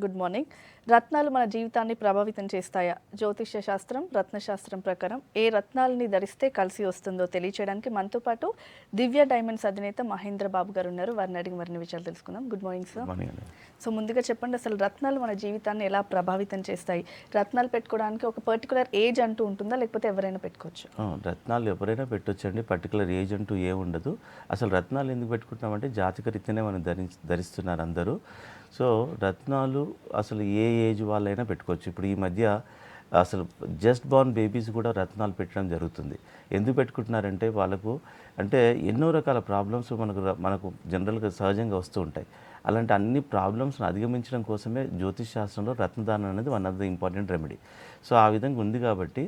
Good morning. రత్నాలు మన జీవితాన్ని ప్రభావితం చేస్తాయా? జ్యోతిష్య శాస్త్రం, రత్నశాస్త్రం ప్రకారం ఏ రత్నాలని ధరిస్తే కలిసి వస్తుందో తెలియచేయడానికి మనతో పాటు దివ్య డైమండ్స్ అధినేత మహేంద్ర బాబు గారు ఉన్నారు. వారిని అడిగి మరిన్ని విషయాలు తెలుసుకుందాం. Good morning sir. సో ముందుగా చెప్పండి, అసలు రత్నాలు మన జీవితాన్ని ఎలా ప్రభావితం చేస్తాయి? రత్నాలు పెట్టుకోవడానికి ఒక పర్టికులర్ ఏజ్ అంటూ ఉంటుందా, లేకపోతే ఎవరైనా పెట్టుకోవచ్చు? రత్నాలు ఎవరైనా పెట్టొచ్చండి. పర్టికులర్ ఏజ్ అంటూ ఏ ఉండదు. అసలు రత్నాలు ఎందుకు పెట్టుకుంటున్నామంటే జాతక రీత్యానే మనం ధరిస్తున్నారు అందరూ. సో రత్నాలు అసలు ఏ ఏజ్ వాళ్ళైనా పెట్టుకోవచ్చు. ఇప్పుడు ఈ మధ్య అసలు జస్ట్ బార్న్ బేబీస్ కూడా రత్నాలు పెట్టడం జరుగుతుంది. ఎందుకు పెట్టుకుంటున్నారంటే వాళ్ళకు అంటే ఎన్నో రకాల ప్రాబ్లమ్స్ మనకు జనరల్గా సహజంగా వస్తూ ఉంటాయి. అలాంటి అన్ని ప్రాబ్లమ్స్ని అధిగమించడం కోసమే జ్యోతిష్ శాస్త్రంలో రత్నదానం అనేది one of the important remedy. So ఆ విధంగా ఉంది కాబట్టి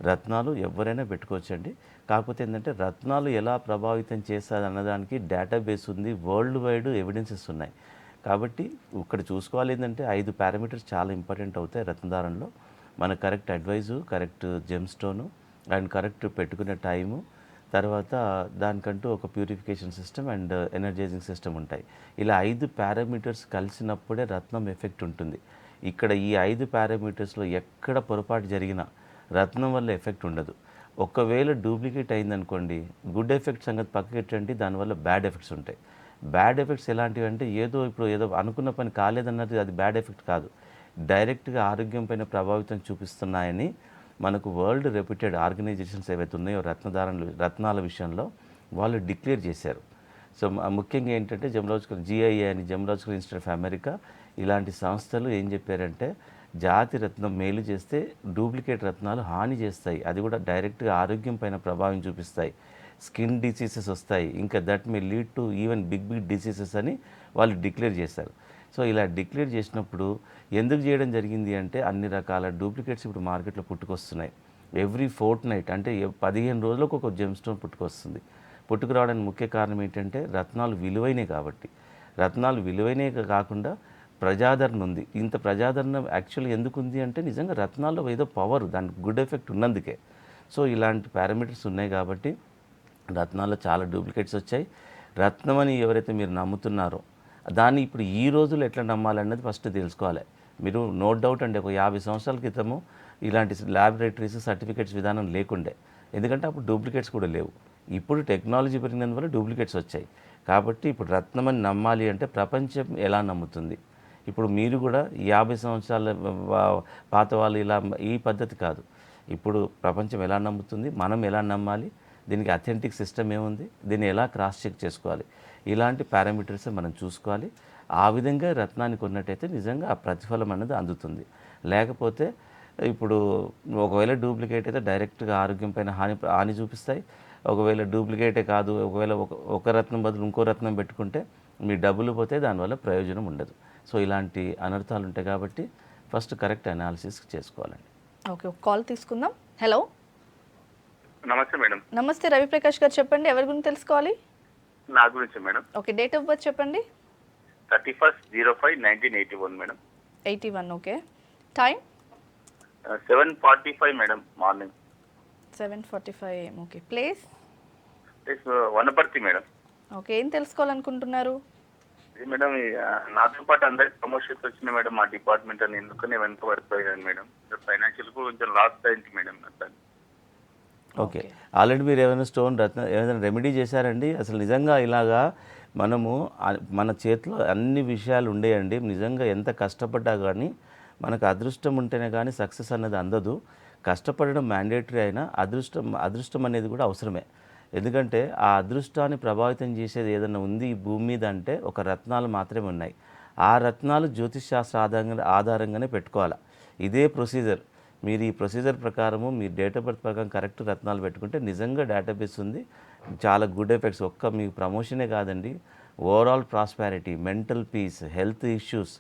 రత్నాలు ఎవరైనా పెట్టుకోవచ్చండి. కాకపోతే ఏంటంటే రత్నాలు ఎలా ప్రభావితం చేస్తుంది అన్నదానికి డేటాబేస్ ఉంది, వరల్డ్ వైడ్ ఎవిడెన్సెస్ ఉన్నాయి. కాబట్టి ఇక్కడ చూసుకోవాలి ఏంటంటే 5 పారామీటర్స్ చాలా ఇంపార్టెంట్ అవుతాయి రత్నదానంలో. మన correct advice, correct gem stone and correct పెట్టుకునే టైము, తర్వాత దానికంటూ ఒక purification system and energising system ఉంటాయి. ఇలా 5 పారామీటర్స్ కలిసినప్పుడే రత్నం ఎఫెక్ట్ ఉంటుంది. ఇక్కడ ఈ 5 పారామీటర్స్లో ఎక్కడ పొరపాటు జరిగినా రత్నం వల్ల ఎఫెక్ట్ ఉండదు. ఒకవేళ డూప్లికేట్ అయిందనుకోండి, గుడ్ ఎఫెక్ట్ సంగతి పక్కకెట్టండి, దానివల్ల బ్యాడ్ ఎఫెక్ట్స్ ఉంటాయి. బ్యాడ్ ఎఫెక్ట్స్ ఎలాంటివి అంటే ఏదో అనుకున్న పని కాలేదన్నది అది బ్యాడ్ ఎఫెక్ట్ కాదు. డైరెక్ట్గా ఆరోగ్యం పైన ప్రభావితం చూపిస్తున్నాయని మనకు వరల్డ్ రెప్యూటెడ్ ఆర్గనైజేషన్స్ ఏవైతే ఉన్నాయో రత్నాల విషయంలో వాళ్ళు డిక్లేర్ చేశారు. సో ముఖ్యంగా ఏంటంటే జిఐఏ అని జెమలాజికల్ ఇన్స్టిట్యూట్ ఆఫ్ అమెరికా ఇలాంటి సంస్థలు ఏం చెప్పారంటే జాతి రత్నం మేలు చేస్తే డూప్లికేట్ రత్నాలు హాని చేస్తాయి, అది కూడా డైరెక్ట్గా ఆరోగ్యం పైన ప్రభావం చూపిస్తాయి, స్కిన్ డిసీజెస్ వస్తాయి, ఇంకా that may lead to even big diseases అని వాళ్ళు డిక్లేర్ చేశారు. సో ఇలా డిక్లేర్ చేసినప్పుడు ఎందుకు చేయడం జరిగింది అంటే అన్ని రకాల డూప్లికేట్స్ ఇప్పుడు మార్కెట్లో పుట్టుకొస్తున్నాయి. ఎవ్రీ ఫోర్ట్ నైట్ అంటే 15 రోజులకు ఒక జెమ్ స్టోన్ పుట్టుకొస్తుంది. పుట్టుకురావడానికి ముఖ్య కారణం ఏంటంటే రత్నాలు విలువైనవి కాబట్టి. రత్నాలు విలువైనవి కాకుండా ప్రజాదరణ ఉంది. ఇంత ప్రజాదరణ యాక్చువల్లీ ఎందుకు ఉంది అంటే నిజంగా రత్నాల్లో ఏదో పవర్, దానికి గుడ్ ఎఫెక్ట్ ఉన్నందుకే. సో ఇలాంటి పారామీటర్స్ ఉన్నాయి కాబట్టి రత్నాల్లో చాలా డూప్లికేట్స్ వచ్చాయి. రత్నం అని ఎవరైతే మీరు నమ్ముతున్నారో దాన్ని ఇప్పుడు ఈ రోజుల్లో ఎట్లా నమ్మాలన్నది ఫస్ట్ తెలుసుకోవాలి. మీరు నో డౌట్ అండి, ఒక 50 సంవత్సరాల క్రితము ఇలాంటి ల్యాబొరేటరీస్ సర్టిఫికేట్స్ విధానం లేకుండే. ఎందుకంటే అప్పుడు డూప్లికేట్స్ కూడా లేవు. ఇప్పుడు టెక్నాలజీ పెరిగినందువల్ల డూప్లికేట్స్ వచ్చాయి. కాబట్టి ఇప్పుడు రత్నం అని నమ్మాలి అంటే ప్రపంచం ఎలా నమ్ముతుంది? ఇప్పుడు మీరు కూడా 50 సంవత్సరాల పాత వాళ్ళు ఇలా ఈ పద్ధతి కాదు. ఇప్పుడు ప్రపంచం ఎలా నమ్ముతుంది, మనం ఎలా నమ్మాలి, దీనికి అథెంటిక్ సిస్టమ్ ఏముంది, దీన్ని ఎలా క్రాస్ చెక్ చేసుకోవాలి, ఇలాంటి పారామీటర్స్ మనం చూసుకోవాలి. ఆ విధంగా రత్నానికి ఉన్నట్టయితే నిజంగా ఆ ప్రతిఫలం అనేది అందుతుంది. లేకపోతే ఇప్పుడు ఒకవేళ డూప్లికేట్ అయితే డైరెక్ట్గా ఆరోగ్యం పైన హాని చూపిస్తాయి. ఒకవేళ డూప్లికేటే కాదు, ఒకవేళ ఒక రత్నం బదులు ఇంకో రత్నం పెట్టుకుంటే మీ డబ్బులు పోతే దానివల్ల ప్రయోజనం ఉండదు. సో ఇలాంటి అనర్థాలు ఉంటాయి కాబట్టి ఫస్ట్ కరెక్ట్ అనాలిసిస్ చేసుకోవాలండి. ఓకే, ఒక కాల్ తీసుకుందాం. హలో, నమస్తే మేడం. నమస్తే రవిప్రకాష్ గారు, చెప్పండి ఎవరి గురించి తెలుసుకోవాలి? నా గురించి madam. Okay, date of birth చెప్పండి. 31/05/1981 madam. 81. Okay, time 7:45 madam morning. 7:45 AM. Okay, place Wanaparthy madam. Okay, ఏం తెలుసుకోవాలనుకుంటున్నారు? ఇది మేడం నాతో పాటు అందరికి ప్రమోషన్స్ వచ్చినాయి మేడం మా డిపార్ట్మెంట్ అని, ఎందుకని వెనక పడిపోయాను మేడం. ఫైనాన్షియల్ కూడా కొంచెం లాస్ అయింది మేడం. ఓకే, ఆల్రెడీ మీరు ఏమైనా రెమెడీ చేశారండి? అసలు నిజంగా ఇలాగా మనము మన చేతిలో అన్ని విషయాలు ఉండేయండి. నిజంగా ఎంత కష్టపడ్డా కానీ మనకు అదృష్టం ఉంటేనే కానీ సక్సెస్ అనేది అందదు. కష్టపడడం మ్యాండేటరీ అయినా అదృష్టం అనేది కూడా అవసరమే. ఎందుకంటే ఆ అదృష్టాన్ని ప్రభావితం చేసేది ఏదైనా ఉంది ఈ భూమి మీద అంటే ఒక రత్నాలు మాత్రమే ఉన్నాయి. ఆ రత్నాలు జ్యోతిష్ శాస్త్ర ఆధారంగానే పెట్టుకోవాలి. ఇదే ప్రొసీజర్. మీరు ఈ ప్రొసీజర్ ప్రకారము మీ డేట్ ఆఫ్ బర్త్ ప్రకారం కరెక్ట్ రత్నాలు పెట్టుకుంటే నిజంగా డేటాబేస్ ఉంది, చాలా గుడ్ ఎఫెక్ట్స్. మీకు ప్రమోషనే కాదండి, overall prosperity, mental peace, health issues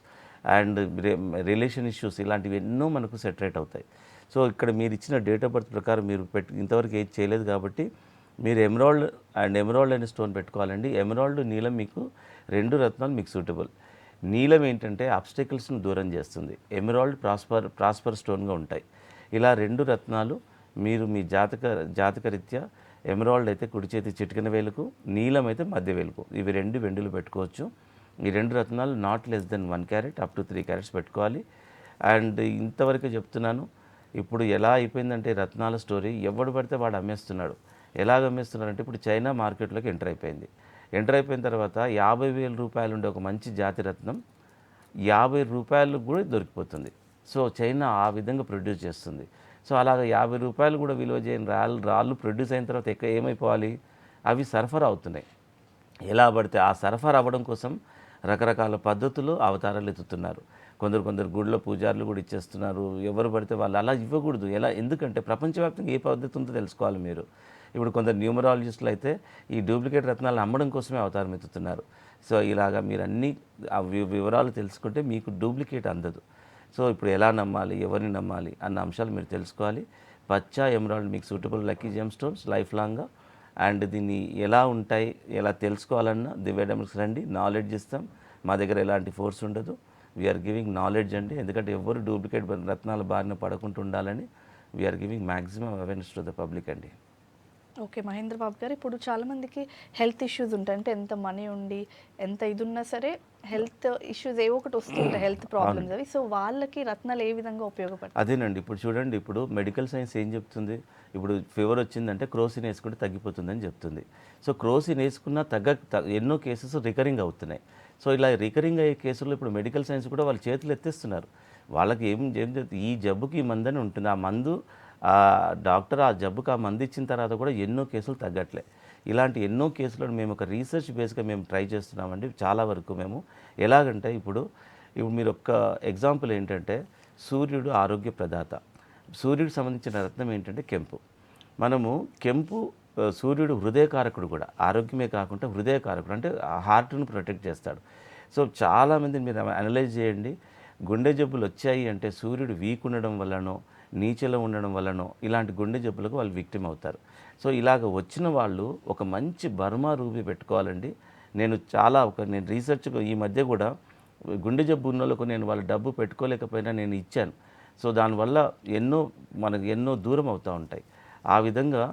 and relation issues ఇలాంటివి ఎన్నో మనకు సెటరేట్ అవుతాయి. సో ఇక్కడ మీరు ఇచ్చిన డేట్ ఆఫ్ బర్త్ ప్రకారం మీరు ఇంతవరకు ఏది చేయలేదు కాబట్టి మీరు ఎమరాల్డ్ అనే స్టోన్ పెట్టుకోవాలండి. ఎమరాల్డ్, నీలం మీకు 2 రత్నాలు మీకు సూటబుల్. నీలం ఏంటంటే అబ్స్టకిల్స్ను దూరం చేస్తుంది, ఎమరాల్డ్ ప్రాస్పర్ స్టోన్గా ఉంటాయి. ఇలా 2 రత్నాలు మీరు మీ జాతక రీత్యా ఎమరాల్డ్ అయితే కుడి చేతి చిటికెన వేలుకు, నీలం అయితే మధ్య వేలుకు, ఇవి 2 వెండులు పెట్టుకోవచ్చు. ఈ 2 రత్నాలు not less than 1 carat up to 3 carats పెట్టుకోవాలి. అండ్ ఇంతవరకే చెప్తున్నాను. ఇప్పుడు ఎలా అయిపోయిందంటే రత్నాల స్టోరీ, ఎవడు పడితే వాడు అమ్మేస్తున్నాడు. ఎలాగ అమ్మేస్తున్నారంటే ఇప్పుడు చైనా మార్కెట్లోకి ఎంటర్ అయిపోయింది. ఎంటర్ అయిపోయిన తర్వాత 50,000 రూపాయలు ఉండే ఒక మంచి జాతి రత్నం రూ. 50 కూడా దొరికిపోతుంది. సో చైనా ఆ విధంగా ప్రొడ్యూస్ చేస్తుంది. సో అలాగ రూ. 50 కూడా విలువ చేయని రాళ్ళు ప్రొడ్యూస్ అయిన తర్వాత ఏమైపోవాలి, అవి సరఫరా అవుతున్నాయి. ఎలా పడితే ఆ సరఫరా అవ్వడం కోసం రకరకాల పద్ధతులు అవతారాలు ఎత్తుతున్నారు. కొందరు గుడిలో పూజారులు కూడా ఇచ్చేస్తున్నారు. ఎవరు పడితే వాళ్ళు అలా ఇవ్వకూడదు. ఎందుకంటే ప్రపంచవ్యాప్తంగా ఏ పద్ధతి ఉందో తెలుసుకోవాలి మీరు. ఇప్పుడు కొందరు న్యూమరాలజిస్టులు అయితే ఈ డూప్లికేట్ రత్నాలను అమ్మడం కోసమే అవతారం ఎత్తుతున్నారు. సో ఇలాగా మీరు అన్ని వివరాలు తెలుసుకుంటే మీకు డూప్లికేట్ అందదు. సో ఇప్పుడు ఎలా నమ్మాలి, ఎవరిని నమ్మాలి అన్న అంశాలు మీరు తెలుసుకోవాలి. పచ్చా ఎమరాల్డ్ మీకు suitable lucky gem stones life లాంగ్గా. అండ్ దీన్ని ఎలా ఉంటాయి, ఎలా తెలుసుకోవాలన్నా దివ్య డైమండ్స్కి రండి, నాలెడ్జ్ ఇస్తాం. మా దగ్గర ఎలాంటి ఫోర్స్ ఉండదు. వీఆర్ గివింగ్ నాలెడ్జ్ అండి. ఎందుకంటే ఎవరు డూప్లికేట్ రత్నాల బారిన పడకుండా ఉండాలని we're giving maximum awareness to the public అండి. ఓకే మహేంద్ర బాబు గారు, ఇప్పుడు చాలామందికి హెల్త్ ఇష్యూస్ ఉంటాయి. అంటే ఎంత మనీ ఉండి ఎంత ఇది ఉన్నా సరే హెల్త్ ఇష్యూస్ ఏవో ఒకటి వస్తుంటాయి, హెల్త్ ప్రాబ్లమ్స్ అవి. సో వాళ్ళకి రత్నాలు ఏ విధంగా ఉపయోగపడతాయి? అదేనండి, ఇప్పుడు చూడండి, ఇప్పుడు మెడికల్ సైన్స్ ఏం చెప్తుంది, ఇప్పుడు ఫీవర్ వచ్చిందంటే క్రోసిన్ వేసుకుంటే తగ్గిపోతుందని చెప్తుంది. సో క్రోసిన్ వేసుకున్నా ఎన్నో కేసెస్ రికరింగ్ అవుతున్నాయి. సో ఇలా రికరింగ్ అయ్యే కేసుల్లో ఇప్పుడు మెడికల్ సైన్స్ కూడా వాళ్ళ చేతులు ఎత్తేస్తున్నారు. వాళ్ళకి ఏం ఈ జబ్బుకి ఈ మందని ఉంటుంది. ఆ మందు డాక్టర్ ఆ జబ్బుకి ఆ మందు ఇచ్చిన తర్వాత కూడా ఎన్నో కేసులు తగ్గట్లే. ఇలాంటి ఎన్నో కేసులను మేము ఒక రీసెర్చ్ బేస్గా మేము ట్రై చేస్తున్నామండి. చాలా వరకు మేము ఎలాగంటే ఇప్పుడు మీరు ఒక్క ఎగ్జాంపుల్ ఏంటంటే సూర్యుడు ఆరోగ్య ప్రదాత. సూర్యుడికి సంబంధించిన రత్నం ఏంటంటే కెంపు. మనము కెంపు సూర్యుడు హృదయకారకుడు కూడా, ఆరోగ్యమే కాకుండా హృదయకారకుడు, అంటే హార్ట్ను ప్రొటెక్ట్ చేస్తాడు. సో చాలామంది మీరు అనలైజ్ చేయండి, గుండె జబ్బులు వచ్చాయి అంటే సూర్యుడు వీక్ ఉండడం వల్లనో నీచలో ఉండడం వల్లనో ఇలాంటి గుండె జబ్బులకు వాళ్ళు విక్టిమ్ అవుతారు. సో ఇలాగ వచ్చిన వాళ్ళు ఒక మంచి బర్మా రూబీ పెట్టుకోవాలండి. నేను రీసెర్చ్ ఈ మధ్య కూడా గుండె జబ్బు ఉన్న వాళ్ళకు నేను వాళ్ళ డబ్బు పెట్టుకోలేకపోయినా నేను ఇచ్చాను. సో దానివల్ల మనకు ఎన్నో దూరం అవుతూ ఉంటాయి. ఆ విధంగా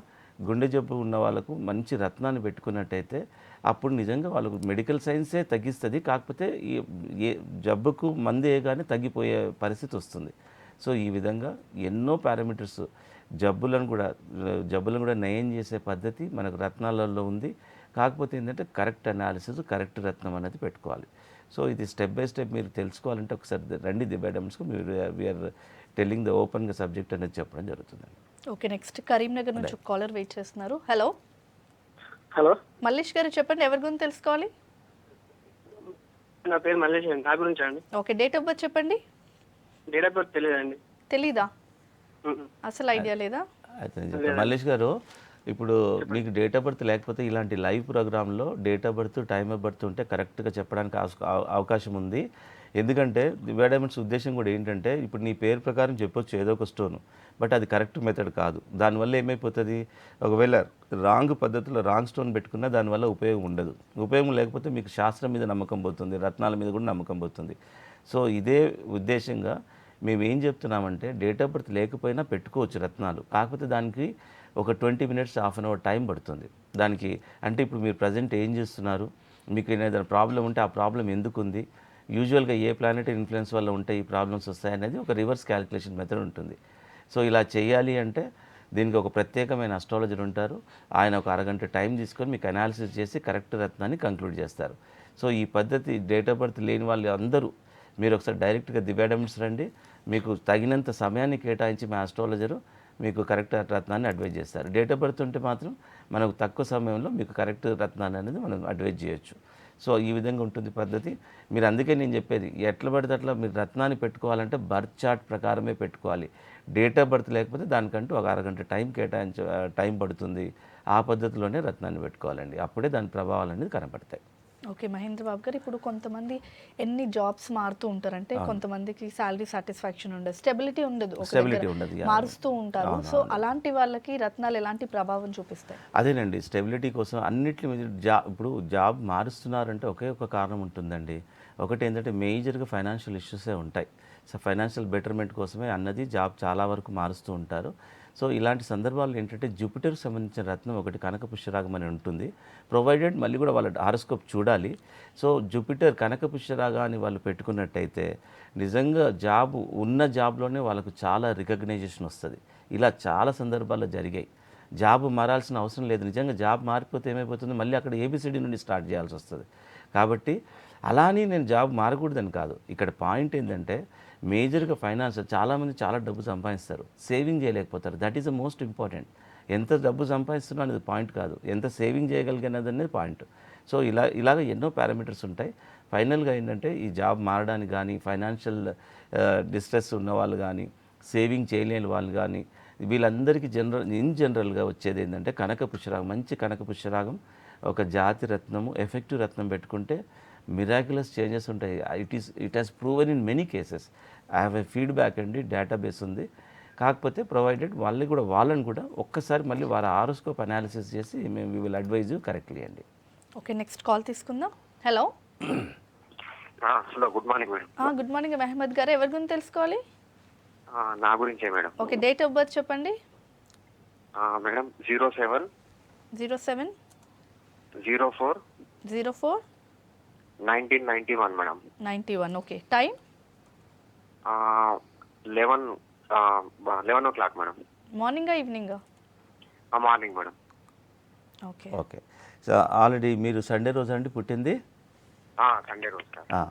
గుండె జబ్బు ఉన్న వాళ్ళకు మంచి రత్నాన్ని పెట్టుకున్నట్టయితే అప్పుడు నిజంగా వాళ్ళకు మెడికల్ సైన్సే తగ్గిస్తుంది. కాకపోతే ఏ జబ్బుకు మందే కానీ తగ్గిపోయే పరిస్థితి వస్తుంది. సో ఈ విధంగా ఎన్నో పారామీటర్స్ జబ్బులను కూడా నయం చేసే పద్ధతి మనకు రత్నాలలో ఉంది. కాకపోతే ఏంటంటే కరెక్ట్ అనాలిసిస్, కరెక్ట్ రత్నం అనేది పెట్టుకోవాలి. సో ఇది స్టెప్ బై స్టెప్ మీరు తెలుసుకోవాలంటే ఒకసారి రండి దివ్య డైమండ్స్కు. వీఆర్ టెల్లింగ్ ద ఓపెన్గా సబ్జెక్ట్ అనేది చెప్పడం జరుగుతుందండి. ఓకే, నెక్స్ట్ కరీంనగర్ నుంచి కాలర్ వెయిట్ చేస్తున్నారు. హలో హలో మల్లేష్ గారు, చెప్పండి ఎవరి గురించి తెలుసుకోవాలి? నా పేరు మల్లేష్ అండి. నా గురించి అండి. ఓకే, డేట్ ఆఫ్ బర్త్ చెప్పండి. డేట్ ఆఫ్ బర్త్ తెలియదండి. తెలీదా? అసలు ఐడియా లేదా? అయితే మల్లేష్ గారు, ఇప్పుడు మీకు డేట్ ఆఫ్ బర్త్ లేకపోతే ఇలాంటి లైవ్ ప్రోగ్రాంలో date of birth, time of birth ఉంటే కరెక్ట్గా చెప్పడానికి అవకాశం ఉంది. ఎందుకంటే దివ్య డైమండ్స్ ఉద్దేశం కూడా ఏంటంటే ఇప్పుడు నీ పేరు ప్రకారం చెప్పొచ్చు ఏదో ఒక స్టోను, బట్ అది కరెక్ట్ మెథడ్ కాదు. దానివల్ల ఏమైపోతుంది, ఒకవేళ రాంగ్ పద్ధతిలో రాంగ్ స్టోన్ పెట్టుకున్నా దానివల్ల ఉపయోగం ఉండదు. ఉపయోగం లేకపోతే మీకు శాస్త్రం మీద నమ్మకం పోతుంది, రత్నాల మీద కూడా నమ్మకం పోతుంది. సో ఇదే ఉద్దేశంగా మేము ఏం చెప్తున్నామంటే డేట్ ఆఫ్ బర్త్ లేకపోయినా పెట్టుకోవచ్చు రత్నాలు. కాకపోతే దానికి ఒక 20 minutes, half an hour time పడుతుంది దానికి. అంటే ఇప్పుడు మీరు ప్రజెంట్ ఏం చేస్తున్నారు, మీకు ఏదైనా ప్రాబ్లం ఉంటే ఆ ప్రాబ్లం ఎందుకు ఉంది, యూజువల్గా ఏ ప్లానెటరీ ఇన్ఫ్లుయెన్స్ వల్ల ఉంటే ఈ ప్రాబ్లమ్స్ వస్తాయనేది ఒక రివర్స్ క్యాలిక్యులేషన్ మెథడ్ ఉంటుంది. సో ఇలా చేయాలి అంటే దీనికి ఒక ప్రత్యేకమైన అస్ట్రాలజర్ ఉంటారు. ఆయన ఒక అరగంట టైం తీసుకొని మీకు అనాలిసిస్ చేసి కరెక్ట్ రత్నాన్ని కంక్లూడ్ చేస్తారు. సో ఈ పద్ధతి డేట్ ఆఫ్ బర్త్ లేని వాళ్ళు అందరూ మీరు ఒకసారి డైరెక్ట్గా దివ్య డైమండ్స్ రండి. మీకు తగినంత సమయాన్ని కేటాయించి మా ఆస్ట్రాలజరు మీకు కరెక్ట్ రత్నాన్ని అడ్వైజ్ చేస్తారు. డేట్ ఆఫ్ బర్త్ ఉంటే మాత్రం మనకు తక్కువ సమయంలో మీకు కరెక్ట్ రత్నాన్ని అనేది మనం అడ్వైజ్ చేయొచ్చు. సో ఈ విధంగా ఉంటుంది పద్ధతి. మీరు అందుకే నేను చెప్పేది ఎట్లా పడితే అట్లా మీరు రత్నాన్ని పెట్టుకోవాలంటే బర్త్ చార్ట్ ప్రకారమే పెట్టుకోవాలి. డేట్ ఆఫ్ బర్త్ లేకపోతే దానికంటూ ఒక అరగంట టైం పడుతుంది. ఆ పద్ధతిలోనే రత్నాన్ని పెట్టుకోవాలండి. అప్పుడే దాని ప్రభావాలు అనేది కనపడతాయి. ఓకే మహేంద్ర బాబు గారు, ఇప్పుడు కొంతమంది ఎన్ని జాబ్స్ మారుతూ ఉంటారంటే కొంతమందికి శాలరీ సాటిస్ఫాక్షన్ ఉండదు, స్టెబిలిటీ ఉండదు, మారుస్తూ ఉంటారు. సో అలాంటి వాళ్ళకి రత్నాలు ఎలాంటి ప్రభావం చూపిస్తాయి? అదేనండి, స్టెబిలిటీ కోసం అన్నిటి మీద ఇప్పుడు జాబ్ మారుస్తున్నారంటే ఒకే ఒక కారణం ఉంటుందండి. ఒకటి ఏంటంటే మేజర్గా ఫైనాన్షియల్ ఇష్యూసే ఉంటాయి. సో ఫైనాన్షియల్ బెటర్మెంట్ కోసమే అన్నది జాబ్ చాలా వరకు మారుస్తూ ఉంటారు. సో ఇలాంటి సందర్భాల్లో ఏంటంటే జూపిటర్కి సంబంధించిన రత్నం ఒకటి కనక పుష్యరాగం అని ఉంటుంది. ప్రొవైడెడ్ మళ్ళీ కూడా వాళ్ళ హారోస్కోప్ చూడాలి. సో జూపిటర్ కనక పుష్యరాగాన్ని వాళ్ళు పెట్టుకున్నట్టయితే నిజంగా జాబ్ ఉన్న జాబ్లోనే వాళ్ళకు చాలా రికగ్నైజేషన్ వస్తుంది. ఇలా చాలా సందర్భాల్లో జరిగాయి. జాబ్ మారాల్సిన అవసరం లేదు. నిజంగా జాబ్ మారిపోతే ఏమైపోతుంది, మళ్ళీ అక్కడ ఏబిసిడి నుండి స్టార్ట్ చేయాల్సి వస్తుంది. కాబట్టి అలా అని నేను జాబ్ మారకూడదని కాదు. ఇక్కడ పాయింట్ ఏంటంటే మేజర్గా ఫైనాన్స్ చాలామంది చాలా డబ్బు సంపాదిస్తారు, సేవింగ్ చేయలేకపోతారు. That is the most important. ఎంత డబ్బు సంపాదిస్తున్నా అనేది పాయింట్ కాదు, ఎంత సేవింగ్ చేయగలిగినది అనేది పాయింట్. సో ఇలాగ ఎన్నో పారామీటర్స్ ఉంటాయి. ఫైనల్గా ఏంటంటే ఈ జాబ్ మారడానికి కానీ, ఫైనాన్షియల్ డిస్ట్రెస్ ఉన్న వాళ్ళు కానీ, సేవింగ్ చేయలేని వాళ్ళు కానీ, వీళ్ళందరికీ జనరల్గా వచ్చేది ఏంటంటే కనక పుష్యరాగం, మంచి కనక పుష్యరాగం ఒక జాతి రత్నము, ఎఫెక్టివ్ రత్నం పెట్టుకుంటే మిరాక్యులస్ చేంజెస్ ఉంటాయి. It has proven in many cases. I have a feedback అండి, డేటాబేస్ ఉంది. కాకపోతే ప్రొవైడెడ్ వాళ్ళని కూడా ఒక్కసారి మళ్ళీ వారి హారోస్కోప్ అనాలిసిస్ చేసి మేము we will advise you correctly అండి. ఓకే, నెక్స్ట్ కాల్ తీసుకుందాం. Hello. Hello, good morning madam. Good morning Mohammed గారు, ఎవరి గురించి తెలుసుకోవాలి? నా గురించే madam. Okay, date of birth చెప్పండి. Madam 07 07 04 04 1991 madam. 91. Okay, time 11 o'clock madam. మార్నింగా ఈవినింగా? Morning madam. Okay okay. So already మీరు సండే రోజు అండి పుట్టింది? సండే రోజు సార్.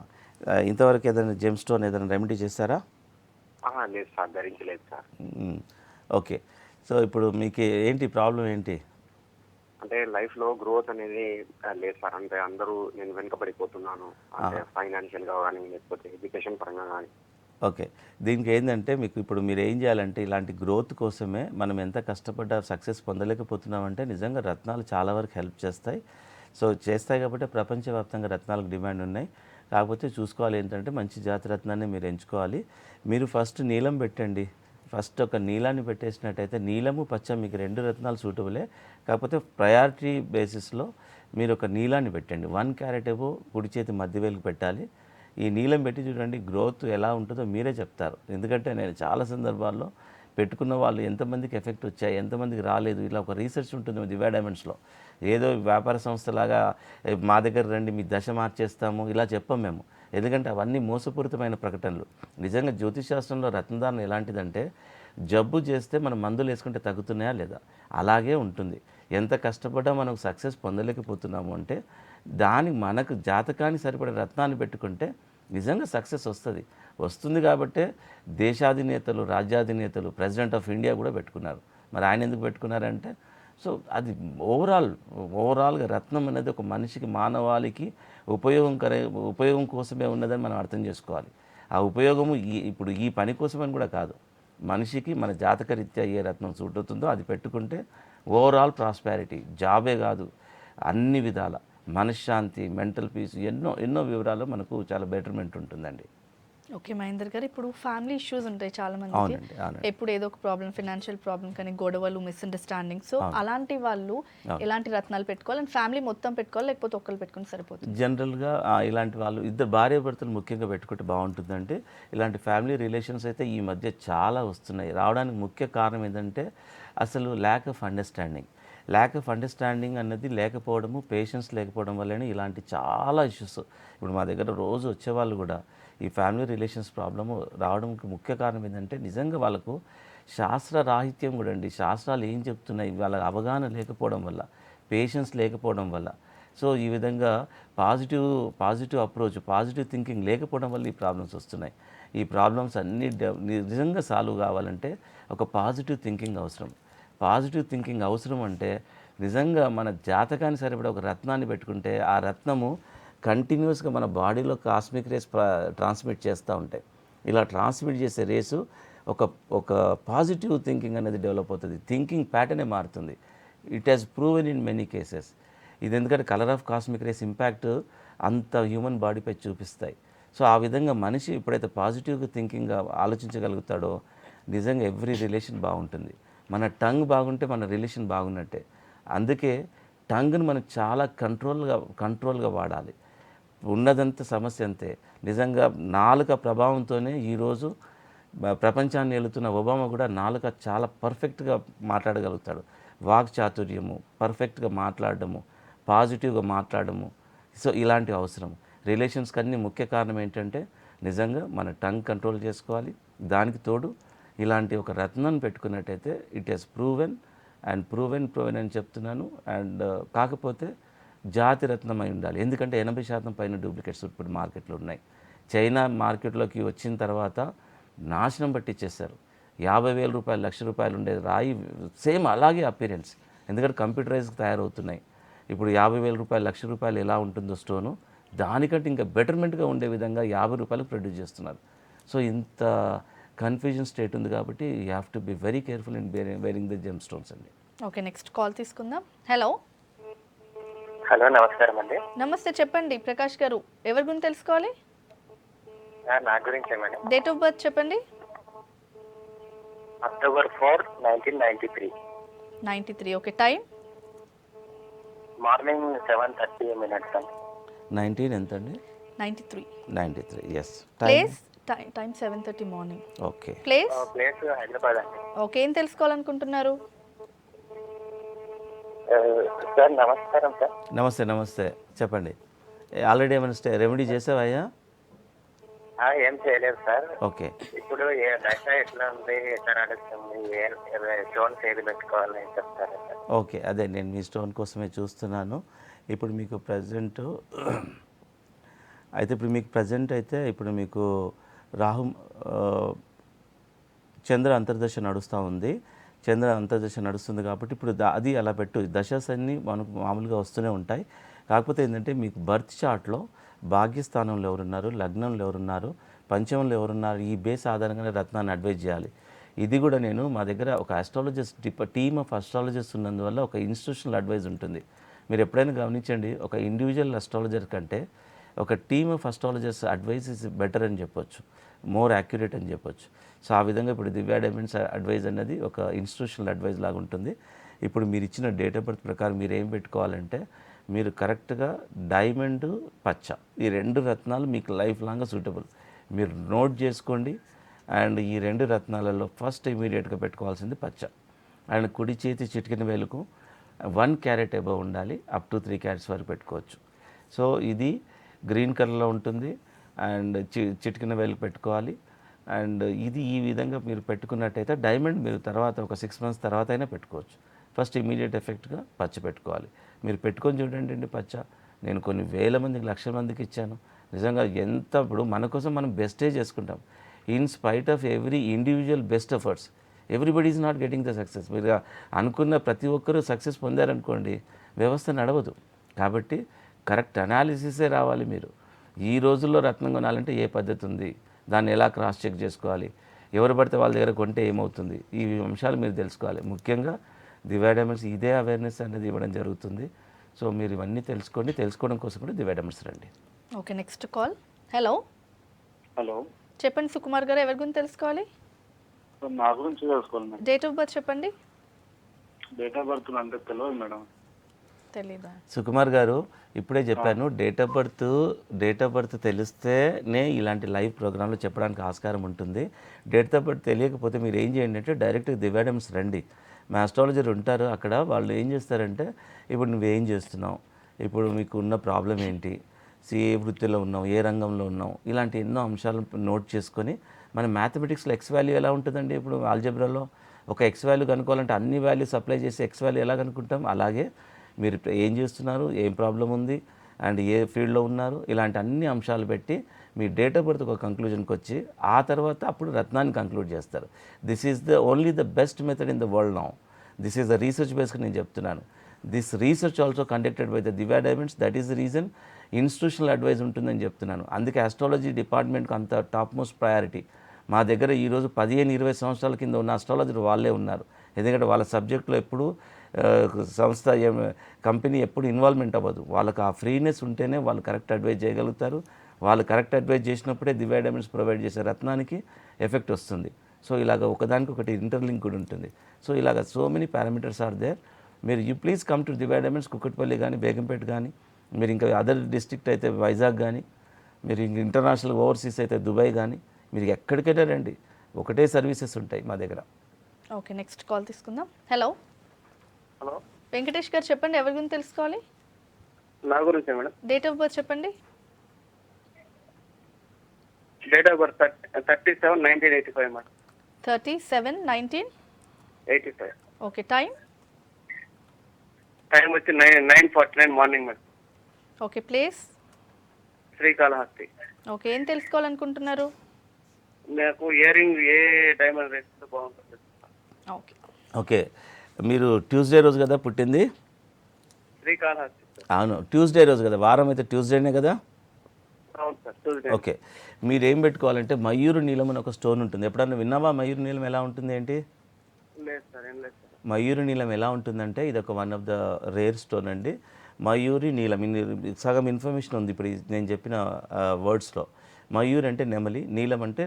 ఇంతవరకు ఏదైనా జెమ్ స్టోన్ ఏదైనా రెమెడీ చేస్తారా? లేదు సార్, ధరించలేదు సార్. ఓకే. సో ఇప్పుడు మీకు ఏంటి ప్రాబ్లం ఏంటి? అంటే లైఫ్లో గ్రోత్ అనేది లేదు సార్. అంటే అందరూ నేను వెనుకబడిపోతున్నాను, అంటే ఫైనాన్షియల్గా కానీ లేకపోతే ఎడ్యుకేషన్ పరంగా కానీ. ఓకే. దీనికి ఏంటంటే మీకు ఇప్పుడు మీరు ఏం చేయాలంటే ఇలాంటి గ్రోత్ కోసమే మనం ఎంత కష్టపడ్డా సక్సెస్ పొందలేకపోతున్నామంటే నిజంగా రత్నాలు చాలా వరకు హెల్ప్ చేస్తాయి. సో చేస్తాయి కాబట్టి ప్రపంచవ్యాప్తంగా రత్నాలకు డిమాండ్ ఉన్నాయి. కాకపోతే చూసుకోవాలి ఏంటంటే మంచి జాతి రత్నాన్ని మీరు ఎంచుకోవాలి. మీరు ఫస్ట్ నీలం పెట్టండి. ఫస్ట్ ఒక నీలాన్ని పెట్టేసినట్టయితే నీలము పచ్చ మీకు 2 రత్నాలు సూటబులే. కాకపోతే ప్రయారిటీ బేసిస్లో మీరు ఒక నీలాన్ని పెట్టండి. 1 క్యారెట్ ఏవో కుడి చేతి మధ్య వేలుకు పెట్టాలి. ఈ నీలం పెట్టి చూడండి, గ్రోత్ ఎలా ఉంటుందో మీరే చెప్తారు. ఎందుకంటే నేను చాలా సందర్భాల్లో పెట్టుకున్న వాళ్ళు ఎంతమందికి ఎఫెక్ట్ వచ్చాయి, ఎంతమందికి రాలేదు, ఇలా ఒక రీసెర్చ్ ఉంటుంది దివ్య డైమండ్స్లో. ఏదో వ్యాపార సంస్థలాగా మా దగ్గర రండి మీ దశ మార్చేస్తాము ఇలా చెప్పాం మేము. ఎందుకంటే అవన్నీ మోసపూరితమైన ప్రకటనలు. నిజంగా జ్యోతిషశాస్త్రంలో రత్నదానం ఎలాంటిదంటే జబ్బు చేస్తే మనం మందులు వేసుకుంటే తగ్గుతున్నాయా లేదా అలాగే ఉంటుంది. ఎంత కష్టపడ్డా మనకు సక్సెస్ పొందలేకపోతున్నాము అంటే దానికి మనకు జాతకానికి సరిపడే రత్నాన్ని పెట్టుకుంటే నిజంగా సక్సెస్ వస్తుంది. కాబట్టే దేశాధినేతలు, రాజ్యాధినేతలు, ప్రెసిడెంట్ ఆఫ్ ఇండియా కూడా పెట్టుకున్నారు. మరి ఆయన ఎందుకు పెట్టుకున్నారంటే సో అది ఓవరాల్గా రత్నం అనేది ఒక మనిషికి, మానవాళికి ఉపయోగం కోసమే ఉన్నదని మనం అర్థం చేసుకోవాలి. ఆ ఉపయోగము ఇప్పుడు ఈ పని కోసమని కూడా కాదు, మనిషికి మన జాతకరీత్యా ఏ రత్నం సూట్ అవుతుందో అది పెట్టుకుంటే ఓవరాల్ ప్రాస్పారిటీ, జాబే కాదు అన్ని విధాల మనశ్శాంతి, మెంటల్ పీస్, ఎన్నో వివరాలు మనకు చాలా బెటర్మెంట్ ఉంటుందండి. ఓకే మహేందర్ గారు, ఇప్పుడు ఫ్యామిలీ ఇష్యూస్ ఉంటాయి చాలా మందికి. అవునండి. ఎప్పుడు ఏదో ఒక ప్రాబ్లం, ఫినాన్షియల్ ప్రాబ్లం కానీ, గొడవలు, మిస్అండర్స్టాండింగ్. సో అలాంటి వాళ్ళు ఎలాంటి రత్నాలు పెట్టుకోవాలి? అండ్ ఫ్యామిలీ మొత్తం పెట్టుకోవాలి లేకపోతే ఒక్కరు పెట్టుకుని సరిపోతుంది? జనరల్గా ఇలాంటి వాళ్ళు ఇద్దరు భార్యాభర్తలు ముఖ్యంగా పెట్టుకుంటే బాగుంటుందంటే ఇలాంటి ఫ్యామిలీ రిలేషన్స్ అయితే ఈ మధ్య చాలా వస్తున్నాయి. రావడానికి ముఖ్య కారణం ఏంటంటే అసలు ల్యాక్ ఆఫ్ అండర్స్టాండింగ్ అన్నది లేకపోవడము, పేషెన్స్ లేకపోవడం వల్లనే ఇలాంటి చాలా ఇష్యూస్. ఇప్పుడు మా దగ్గర రోజు వచ్చేవాళ్ళు కూడా ఈ ఫ్యామిలీ రిలేషన్స్ ప్రాబ్లము రావడానికి ముఖ్య కారణం ఏంటంటే నిజంగా వాళ్ళకు శాస్త్ర రాహిత్యం కూడా అండి. శాస్త్రాలు ఏం చెప్తున్నాయి వాళ్ళ అవగాహన లేకపోవడం వల్ల, పేషెన్స్ లేకపోవడం వల్ల. సో ఈ విధంగా పాజిటివ్ అప్రోచ్, పాజిటివ్ థింకింగ్ లేకపోవడం వల్ల ఈ ప్రాబ్లమ్స్ వస్తున్నాయి. ఈ ప్రాబ్లమ్స్ అన్నీ నిజంగా సాల్వ్ కావాలంటే ఒక పాజిటివ్ థింకింగ్ అవసరం అంటే నిజంగా మన జాతకాన్ని సరిపడే ఒక రత్నాన్ని పెట్టుకుంటే ఆ రత్నము కంటిన్యూస్గా మన బాడీలో కాస్మిక్ రేస్ ట్రాన్స్మిట్ చేస్తూ ఉంటాయి. ఇలా ట్రాన్స్మిట్ చేసే రేసు ఒక పాజిటివ్ థింకింగ్ అనేది డెవలప్ అవుతుంది. థింకింగ్ ప్యాటర్నే మారుతుంది. It has proven in many cases. ఇది ఎందుకంటే colour of cosmic race impact అంత హ్యూమన్ బాడీపై చూపిస్తాయి. సో ఆ విధంగా మనిషి ఎప్పుడైతే పాజిటివ్గా థింకింగ్గా ఆలోచించగలుగుతాడో నిజంగా ఎవ్రీ రిలేషన్ బాగుంటుంది. మన టంగ్ బాగుంటే మన రిలేషన్ బాగున్నట్టే. అందుకే టంగ్ని మనం చాలా కంట్రోల్గా వాడాలి. ఉన్నదంత సమస్య అంతే. నిజంగా నాలుక ప్రభావంతోనే ఈరోజు ప్రపంచాన్ని ఏలుతున్న ఒబామా కూడా నాలుక చాలా పర్ఫెక్ట్గా మాట్లాడగలుగుతాడు. వాక్ చాతుర్యము, పర్ఫెక్ట్గా మాట్లాడడము, పాజిటివ్గా మాట్లాడడము. సో ఇలాంటివి అవసరం. రిలేషన్స్కి అన్ని ముఖ్య కారణం ఏంటంటే నిజంగా మన టంగ్ కంట్రోల్ చేసుకోవాలి. దానికి తోడు ఇలాంటి ఒక రత్నం పెట్టుకున్నట్టయితే ఇట్ హెస్ ప్రూవెన్ అని చెప్తున్నాను. అండ్ కాకపోతే జాతి రత్నం అయి ఉండాలి. ఎందుకంటే 80% పైన డూప్లికేట్స్ ఇప్పుడు మార్కెట్లో ఉన్నాయి. చైనా మార్కెట్లోకి వచ్చిన తర్వాత నాశనం పట్టించేశారు. 50,000 రూపాయలు, ₹1,00,000 ఉండే రాయి సేమ్ అలాగే అపీరెన్స్. ఎందుకంటే కంప్యూటరైజ్కి తయారవుతున్నాయి. ఇప్పుడు 50,000 రూపాయలు, ₹1,00,000 ఎలా ఉంటుందో స్టోను, దానికంటే ఇంకా బెటర్మెంట్గా ఉండే విధంగా ₹50 ప్రొడ్యూస్ చేస్తున్నారు. సో ఇంత కన్ఫ్యూజన్ స్టేట్ ఉంది కాబట్టి you have to be very careful in wearing the gem stones అండి. ఓకే, నెక్స్ట్ కాల్ తీసుకుందాం. హలో, హలో, నమస్కారం అండి. నమస్తే, చెప్పండి ప్రకాష్ గారు. ఎవరి గురించి తెలుసుకోవాలి? నా గురించే మేడం. డేట్ ఆఫ్ బర్త్ చెప్పండి. October 4, 1993. 93. Okay, time? Morning 7:30 minutes అండి. 19 ఎంత అండి? 93. 93, yes. Place? Time 7:30 morning. Okay. Place? Place Hyderabad అండి. ఓకే, ఏం తెలుసుకోవాలనుకుంటున్నారు? సార్ నమస్కారం సార్. నమస్తే చెప్పండి. ఆల్రెడీ ఏమైనా రెమెడీ చేసావయ్యా? ఏం చేయలేదు సార్. ఓకే. ఇప్పుడు ఏ దశ ఎట్లా ఉంది, ఎట్లా నడుస్తుంది, స్టోన్స్ ఏది పెట్టుకోవాలని చెప్తారా సార్? ఓకే, అదే నేను మీ స్టోన్ కోసమే చూస్తున్నాను. ఇప్పుడు మీకు ప్రజెంట్ అయితే ఇప్పుడు మీకు రాహు చంద్ర అంతర్దశ నడుస్తూ ఉంది. చంద్ర అంతర్దశ నడుస్తుంది కాబట్టి ఇప్పుడు అది అలా పెట్టు. దశస్ అన్నీ మనకు మామూలుగా వస్తూనే ఉంటాయి. కాకపోతే ఏంటంటే మీకు బర్త్ చార్ట్లో భాగ్యస్థానంలో ఎవరున్నారు, లగ్నంలో ఎవరున్నారు, పంచమంలో ఎవరున్నారు, ఈ బేస్ ఆధారంగానే రత్నాన్ని అడ్వైజ్ చేయాలి. ఇది కూడా నేను మా దగ్గర ఒక ఆస్ట్రాలజిస్ట్ టీమ్ ఆఫ్ ఆస్ట్రాలజిస్ట్ ఉన్నందువల్ల ఒక ఇన్స్టిట్యూషనల్ అడ్వైజ్ ఉంటుంది. మీరు ఎప్పుడైనా గమనించండి, ఒక ఇండివిజువల్ అస్ట్రాలజర్ కంటే ఒక team of astrologers advice is better అని చెప్పొచ్చు, మోర్ యాక్యురేట్ అని చెప్పొచ్చు. సో ఆ విధంగా ఇప్పుడు దివ్య డైమండ్స్ అడ్వైజ్ అనేది ఒక ఇన్స్టిట్యూషనల్ అడ్వైజ్ లాగా ఉంటుంది. ఇప్పుడు మీరు ఇచ్చిన డేట్ ఆఫ్ బర్త్ ప్రకారం మీరు ఏం పెట్టుకోవాలంటే, మీరు కరెక్ట్గా డైమండ్, పచ్చ, ఈ 2 రత్నాలు మీకు లైఫ్ లాంగ్గా సూటబుల్. మీరు నోట్ చేసుకోండి. అండ్ ఈ 2 రత్నాలలో ఫస్ట్ ఇమీడియట్గా పెట్టుకోవాల్సింది పచ్చ. అండ్ కుడి చేతి చిటికెన వేలుకు 1 క్యారెట్ అబవ్ ఉండాలి, అప్ టు 3 క్యారెట్స్ వరకు పెట్టుకోవచ్చు. సో ఇది గ్రీన్ కలర్లో ఉంటుంది. అండ్ చిటికెన వేలుకు పెట్టుకోవాలి. అండ్ ఇది ఈ విధంగా మీరు పెట్టుకున్నట్టయితే డైమండ్ మీరు తర్వాత ఒక 6 months తర్వాత అయినా పెట్టుకోవచ్చు. ఫస్ట్ ఇమీడియట్ ఎఫెక్ట్గా పచ్చ పెట్టుకోవాలి. మీరు పెట్టుకొని చూడండి పచ్చ. నేను కొన్ని వేల మందికి, లక్షల మందికి ఇచ్చాను. నిజంగా ఎంత ఇప్పుడు మన కోసం మనం బెస్టే చేసుకుంటాం. In spite of every individual best efforts, everybody is not getting the success. మీరు అనుకున్న ప్రతి ఒక్కరూ సక్సెస్ పొందారనుకోండి, వ్యవస్థ నడవదు. కాబట్టి కరెక్ట్ అనాలిసిసే రావాలి. మీరు ఈ రోజుల్లో రత్నం కొనాలంటే ఏ పద్ధతి ఉంది, దాన్ని ఎలా క్రాస్ చెక్ చేసుకోవాలి, ఎవరు పడితే వాళ్ళ దగ్గర కొంటే ఏమవుతుంది, ఈ అంశాలు మీరు తెలుసుకోవాలి. ముఖ్యంగా దివ్య డైమండ్స్ ఇదే అవేర్నెస్ అనేది ఇవ్వడం జరుగుతుంది. సో మీరు ఇవన్నీ తెలుసుకోవడం కోసం కూడా దివ్య డైమండ్స్ రండి. Okay, next call. హలో, చెప్పండి సుకుమార్ గారు, ఎవరి గురించి తెలుసుకోవాలి? నా గురించి తెలుసుకోవాలి మేడం. డేట్ ఆఫ్ బర్త్ చెప్పండి. డేట్ ఆఫ్ బర్త్ అంటే తెలియదు మేడం. తెలీదా? సుకుమార్ గారు, ఇప్పుడే చెప్పాను, డేట్ ఆఫ్ బర్త్ తెలిస్తేనే ఇలాంటి లైవ్ ప్రోగ్రాంలో చెప్పడానికి ఆస్కారం ఉంటుంది. డేట్ ఆఫ్ బర్త్ తెలియకపోతే మీరు ఏం చేయండి అంటే డైరెక్ట్గా దివ్య డైమండ్స్ రండి. మా ఆస్ట్రాలజర్ ఉంటారు అక్కడ. వాళ్ళు ఏం చేస్తారంటే, ఇప్పుడు నువ్వేం చేస్తున్నావు, ఇప్పుడు మీకు ఉన్న ప్రాబ్లం ఏంటి, ఏ వృత్తిలో ఉన్నావు, ఏ రంగంలో ఉన్నావు, ఇలాంటి ఎన్నో అంశాలు నోట్ చేసుకొని, మన మ్యాథమెటిక్స్లో ఎక్స్ వాల్యూ ఎలా ఉంటుందండి, ఇప్పుడు ఆల్జబ్రాలో ఒక ఎక్స్ వాల్యూ కనుక్కోవాలంటే అన్ని వాల్యూస్ అప్లై చేసి ఎక్స్ వాల్యూ ఎలా కనుక్కుంటాం, అలాగే మీరు ఏం చేస్తున్నారు, ఏం ప్రాబ్లం ఉంది, అండ్ ఏ ఫీల్డ్లో ఉన్నారు, ఇలాంటి అన్ని అంశాలు పెట్టి మీ డేట్ ఆఫ్ బర్త్ ఒక కంక్లూజన్కి వచ్చి ఆ తర్వాత అప్పుడు రత్నాన్ని కంక్లూడ్ చేస్తారు. This is only the best method in the world now. This is the research బేస్గా నేను చెప్తున్నాను. This research also conducted by the Divya diamonds. That is the reason institutional advise ఉంటుందని చెప్తున్నాను. అందుకే ఆస్ట్రాలజీ డిపార్ట్మెంట్కి అంత టాప్ మోస్ట్ ప్రయారిటీ. మా దగ్గర ఈరోజు 15-20 సంవత్సరాల కింద ఉన్న ఆస్ట్రాలజర్ వాళ్ళే ఉన్నారు. ఎందుకంటే వాళ్ళ సబ్జెక్ట్లో ఎప్పుడు సంస్థ కంపెనీ ఎప్పుడు ఇన్వాల్వ్మెంట్ అవ్వదు. వాళ్ళకి ఆ ఫ్రీనెస్ ఉంటేనే వాళ్ళు కరెక్ట్ అడ్వైజ్ చేయగలుగుతారు. వాళ్ళు కరెక్ట్ అడ్వైజ్ చేసినప్పుడే దివ్య డైమండ్స్ ప్రొవైడ్ చేసే రత్నానికి ఎఫెక్ట్ వస్తుంది. సో ఇలాగ ఒకదానికి ఒకటి ఇంటర్లింక్ కూడా ఉంటుంది. సో ఇలాగ so many parameters are there. మీరు please come to Divya diamonds, Kukatpally కానీ, బేగంపేట కానీ, మీరు ఇంకా అదర్ డిస్ట్రిక్ట్ అయితే వైజాగ్ కానీ, మీరు ఇంక ఇంటర్నేషనల్ ఓవర్సీస్ అయితే దుబాయ్ కానీ, మీరు ఎక్కడికైనా రండి, ఒకటే సర్వీసెస్ ఉంటాయి మా దగ్గర. ఓకే, నెక్స్ట్ కాల్ తీసుకుందాం. హలో హలో, వెంకటేష్ గారు చెప్పండి, ఎవరి గురించి తెలుసుకోవాలి? నా గురించే మేడం. డేట్ ఆఫ్ బర్త్ చెప్పండి. Date of birth 37/1985 madam. 37/1985. Okay, time వచ్చి 9:49 morning madam. Okay, place Srikalahasti. Okay, ఏం తెలుసుకోవాలనుకుంటున్నారు? నాకు ఇయర్ రింగ్ ఏ డైమండ్ రేట్ బాగుంటుంది? ఓకే ఓకే, మీరు ట్యూస్డే రోజు కదా పుట్టింది? శ్రీకాళహస్తి సార్. అవును, ట్యూస్డే రోజు కదా, వారం అయితే ట్యూస్డేనే కదా? అవును సార్, ట్యూస్డే. ఓకే, మీరు ఏం పెట్టుకోవాలంటే మయూరు నీలం అని ఒక స్టోన్ ఉంటుంది. ఎప్పుడన్నా విన్నావా మయూరు నీలం ఎలా ఉంటుంది ఏంటి? లేదు సార్, ఏం లేదు సార్. మయూరి నీలం ఎలా ఉంటుందంటే ఇది ఒక one of the rare stone అండి. మయూరి నీలం సగం ఇన్ఫర్మేషన్ ఉంది ఇప్పుడు నేను చెప్పిన వర్డ్స్లో. మయూరి అంటే నెమలి, నీలం అంటే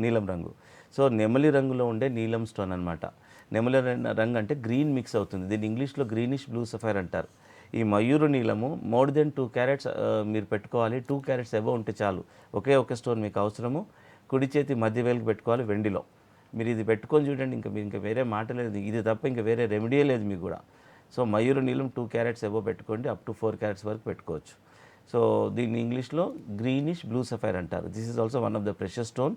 నీలం రంగు. సో నెమలి రంగులో ఉండే నీలం స్టోన్ అనమాట. నెమలి రంగు అంటే గ్రీన్ మిక్స్ అవుతుంది. దీన్ని ఇంగ్లీష్లో గ్రీనిష్ బ్లూ సఫైర్ అంటారు. ఈ మయూరు నీలము మోర్ దెన్ 2 క్యారెట్స్ మీరు పెట్టుకోవాలి. 2 క్యారెట్స్ ఎబో ఉంటే చాలు. ఒకే ఒక స్టోన్ మీకు అవసరము. కుడి చేతి మధ్య వేలుకు పెట్టుకోవాలి వెండిలో. మీరు ఇది పెట్టుకొని చూడండి, ఇంకా వేరే మాట లేదు, ఇది తప్ప ఇంకా వేరే రెమెడీయే లేదు మీకు కూడా. సో మయూరు నీలం 2 క్యారెట్స్ ఎబో పెట్టుకోండి, అప్ టు 4 క్యారెట్స్ వరకు పెట్టుకోవచ్చు. సో దీన్ని ఇంగ్లీష్లో గ్రీనిష్ బ్లూ సఫైర్ అంటారు. This is also one of the pressure stone.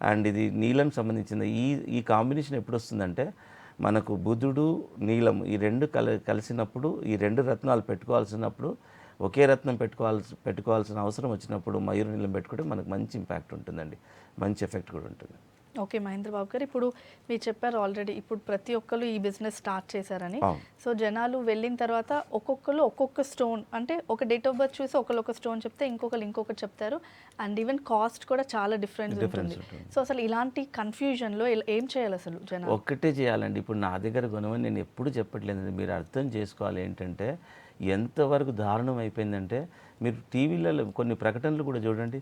And ఇది నీలం సంబంధించింది. ఈ కాంబినేషన్ ఎప్పుడు వస్తుందంటే మనకు బుధుడు నీలం ఈ రెండు కలిసినప్పుడు, ఈ రెండు రత్నాలు పెట్టుకోవాల్సినప్పుడు, ఒకే రత్నం పెట్టుకోవాల్సిన అవసరం వచ్చినప్పుడు మయూరు నీలం పెట్టుకుంటే మనకు మంచి ఇంపాక్ట్ ఉంటుందండి, మంచి ఎఫెక్ట్ కూడా ఉంటుంది. ఓకే మహేంద్ర బాబు గారు, ఇప్పుడు మీరు చెప్పారు ఆల్రెడీ, ఇప్పుడు ప్రతి ఒక్కరు ఈ బిజినెస్ స్టార్ట్ చేశారని. సో జనాలు వెళ్ళిన తర్వాత ఒక్కొక్కరు ఒక్కొక్క స్టోన్, అంటే ఒక డేట్ ఆఫ్ బర్త్ చూసి ఒకరు ఒక స్టోన్ చెప్తే ఇంకొకటి చెప్తారు. అండ్ ఈవెన్ కాస్ట్ కూడా చాలా డిఫరెన్స్ ఉంటుంది. సో అసలు ఇలాంటి కన్ఫ్యూజన్లో ఏం చేయాలి అసలు జనాలు? ఒక్కటే చేయాలండి. ఇప్పుడు నా దగ్గర కొనమని నేను ఎప్పుడు చెప్పట్లేదు. మీరు అర్థం చేసుకోవాలి ఏంటంటే ఎంతవరకు దారుణం అయిపోయిందంటే, మీరు టీవీలలో కొన్ని ప్రకటనలు కూడా చూడండి.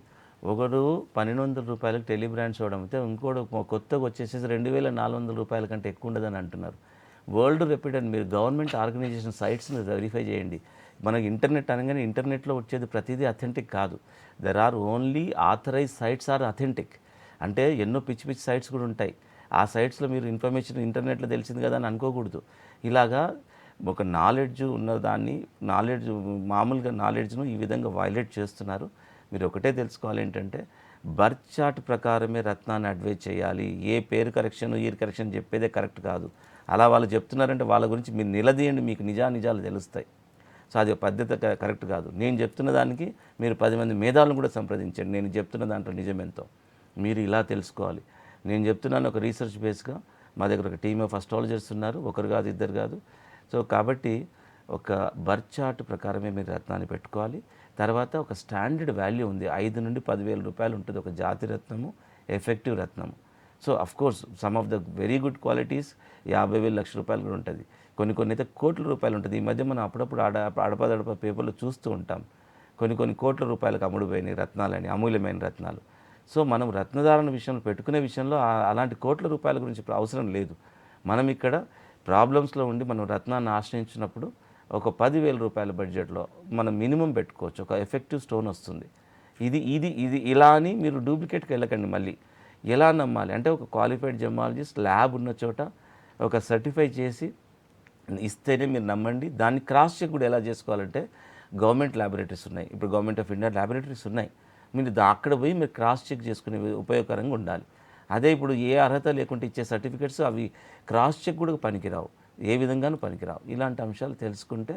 ఒకడు 1200 రూపాయలకు టెలిబ్రాండ్ చూడడం అయితే ఇంకోటి కొత్తగా వచ్చేసి 2400 రూపాయల కంటే ఎక్కువ ఉండదని అంటున్నారు. వరల్డ్ రెప్యూటెడ్ మీరు గవర్నమెంట్ ఆర్గనైజేషన్ సైట్స్ని వెరిఫై చేయండి. మనకి ఇంటర్నెట్ అనగానే ఇంటర్నెట్లో వచ్చేది ప్రతిదీ అథెంటిక్ కాదు. There are only authorise sites are authentic. అంటే ఎన్నో పిచ్చి సైట్స్ కూడా ఉంటాయి. ఆ సైట్స్లో మీరు ఇన్ఫర్మేషన్ ఇంటర్నెట్లో తెలిసింది కదా అని అనుకోకూడదు. ఇలాగా ఒక నాలెడ్జ్ ఉన్నదాన్ని, మామూలుగా నాలెడ్జ్ను ఈ విధంగా వైలేట్ చేస్తున్నారు. మీరు ఒకటే తెలుసుకోవాలి ఏంటంటే, బర్త్ చార్ట్ ప్రకారమే రత్నాన్ని అడ్వైజ్ చేయాలి. ఏ పేరు కరెక్షన్ ఇయర్ కరెక్షన్ చెప్పేదే కరెక్ట్ కాదు. అలా వాళ్ళు చెప్తున్నారంటే వాళ్ళ గురించి మీరు నిలదీయండి, మీకు నిజాలు తెలుస్తాయి. సో అది పద్ధతి కరెక్ట్ కాదు. నేను చెప్తున్న దానికి మీరు 10 మంది మేధావులను కూడా సంప్రదించండి. నేను చెప్తున్న దాంట్లో నిజమెంతో మీరు ఇలా తెలుసుకోవాలి. నేను చెప్తున్నాను ఒక రీసెర్చ్ బేస్గా. మా దగ్గర ఒక టీమ్ ఆఫ్ అస్ట్రాలజర్స్ ఉన్నారు, ఒకరు కాదు ఇద్దరు కాదు. సో కాబట్టి ఒక బర్త్ చార్ట్ ప్రకారమే మీరు రత్నాన్ని పెట్టుకోవాలి. తర్వాత ఒక స్టాండర్డ్ వాల్యూ ఉంది, 5 నుండి 10,000 రూపాయలు ఉంటుంది ఒక జాతి రత్నము, ఎఫెక్టివ్ రత్నము. So of course some of the very good qualities 50,000 లక్షల రూపాయలు కూడా ఉంటుంది. కొన్ని అయితే కోట్ల రూపాయలు ఉంటుంది. ఈ మధ్య మనం అప్పుడప్పుడు అడపదడప పేపర్లో చూస్తూ ఉంటాం. కొన్ని కోట్ల రూపాయలకు అమ్ముడుపోయినాయి రత్నాలని, అమూల్యమైన రత్నాలు. సో మనం రత్నధారణ విషయంలో పెట్టుకునే విషయంలో అలాంటి కోట్ల రూపాయల గురించి ఇప్పుడు అవసరం లేదు. మనం ఇక్కడ ప్రాబ్లమ్స్లో ఉండి మనం రత్నాన్ని ఆశ్రయించినప్పుడు ఒక 10,000 రూపాయల బడ్జెట్లో మనం మినిమం పెట్టుకోవచ్చు. ఒక ఎఫెక్టివ్ స్టోన్ వస్తుంది. ఇది ఇలా అని మీరు డూప్లికేట్కి వెళ్ళకండి. మళ్ళీ ఎలా నమ్మాలి అంటే, ఒక క్వాలిఫైడ్ జెమాలజిస్ట్ ల్యాబ్ ఉన్న చోట ఒక సర్టిఫై చేసి ఇస్తేనే మీరు నమ్మండి. దాన్ని క్రాస్ చెక్ కూడా ఎలా చేసుకోవాలంటే, గవర్నమెంట్ ల్యాబొరేటరీస్ ఉన్నాయి. ఇప్పుడు గవర్నమెంట్ ఆఫ్ ఇండియా ల్యాబొరేటరీస్ ఉన్నాయి. మీరు అక్కడ పోయి మీరు క్రాస్ చెక్ చేసుకునే ఉపయోగకరంగా ఉండాలి. అదే ఇప్పుడు ఏ అర్హత లేకుంటే ఇచ్చే సర్టిఫికెట్స్ అవి క్రాస్ చెక్ కూడా పనికిరావు, ఏ విధంగానూ పనికిరావు. ఇలాంటి అంశాలు తెలుసుకుంటే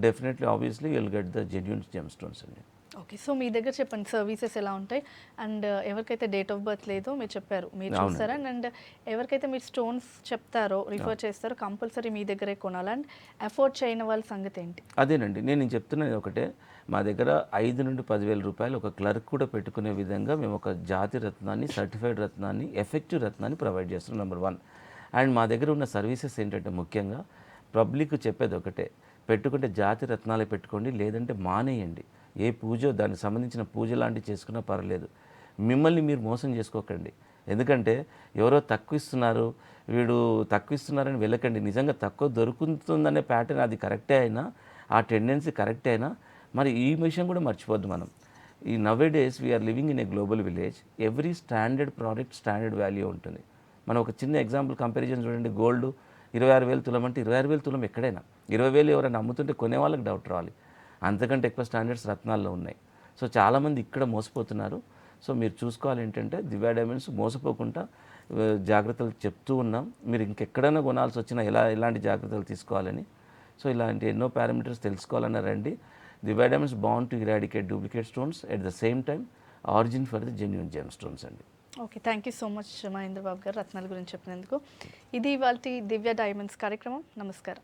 definitely obviously you'll get the genuine gem stones అండి. ఓకే, సో మీ దగ్గర చెప్పండి సర్వీసెస్ ఎలా ఉంటాయి. అండ్ ఎవరికైతే డేట్ ఆఫ్ బర్త్ లేదో మీరు చెప్పారు, మీరు చూస్తారా. అండ్ ఎవరికైతే మీరు స్టోన్స్ చెప్తారో, రిఫర్ చేస్తారో, కంపల్సరీ మీ దగ్గరే కొనాలి. అండ్ అఫోర్డ్ చేయని వాళ్ళ సంగతి ఏంటి? అదేనండి, నేను చెప్తున్నది ఒకటే. మా దగ్గర 5 నుండి 10,000 రూపాయలు ఒక క్లర్క్ కూడా పెట్టుకునే విధంగా మేము ఒక జాతి రత్నాన్ని, సర్టిఫైడ్ రత్నాన్ని, ఎఫెక్టివ్ రత్నాన్ని ప్రొవైడ్ చేస్తున్నాం, నెంబర్ 1. అండ్ మా దగ్గర ఉన్న సర్వీసెస్ ఏంటంటే ముఖ్యంగా పబ్లిక్ చెప్పేది ఒకటే, పెట్టుకుంటే జాతి రత్నాలే పెట్టుకోండి, లేదంటే మానేయండి. ఏ పూజ దానికి సంబంధించిన పూజ లాంటివి చేసుకున్నా పర్లేదు. మిమ్మల్ని మీరు మోసం చేసుకోకండి. ఎందుకంటే ఎవరో తక్కువ ఇస్తున్నారు, వీడు తక్కువ ఇస్తున్నారని వెళ్ళకండి. నిజంగా తక్కువ దొరుకుతుందనే ప్యాటర్న్ అది కరెక్టే అయినా, ఆ టెండెన్సీ కరెక్టే అయినా మరి ఈ విషయం కూడా మర్చిపోద్దు మనం. ఈ nowadays we are living in a global village. Every standard product standard value ఉంటుంది. మనం ఒక చిన్న ఎగ్జాంపుల్ కంపారిజన్ చూడండి. గోల్డ్ 26,000 తులం అంటే 26,000 తులం ఎక్కడైనా 20,000 ఎవరైనా అమ్ముతుంటే కొనే వాళ్ళకి డౌట్ రావాలి. అంతకంటే ఎక్కువ స్టాండర్డ్స్ రత్నాల్లో ఉన్నాయి. సో చాలామంది ఇక్కడ మోసపోతున్నారు. సో మీరు చూసుకోవాలి ఏంటంటే దివ్య డైమండ్స్ మోసపోకుండా జాగ్రత్తలు చెప్తూ ఉన్నాం. మీరు ఇంకెక్కడైనా కొనాల్సి వచ్చినా ఎలాంటి జాగ్రత్తలు తీసుకోవాలని. సో ఇలాంటి ఎన్నో పారామీటర్స్ తెలుసుకోవాలన్నా రండి. Divya diamonds bound to eradicate duplicate stones at the same time origin for the genuine gem stones అండి. Okay, thank you so much Mahendra Babu గారు రత్నాల గురించి చెప్పినందుకు. ఇది ఇవాళ దివ్య డైమండ్స్ కార్యక్రమం. నమస్కారం.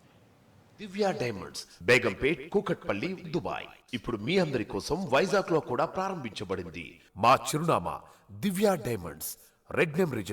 దివ్య డైమండ్స్, బేగంపేట్, కూకట్పల్లి, దుబాయ్. ఇప్పుడు మీ అందరి కోసం వైజాగ్ లో కూడా ప్రారంభించబడింది. మా చిరునామా దివ్య డైమండ్స్, రెడ్ నేమ్ రీజన్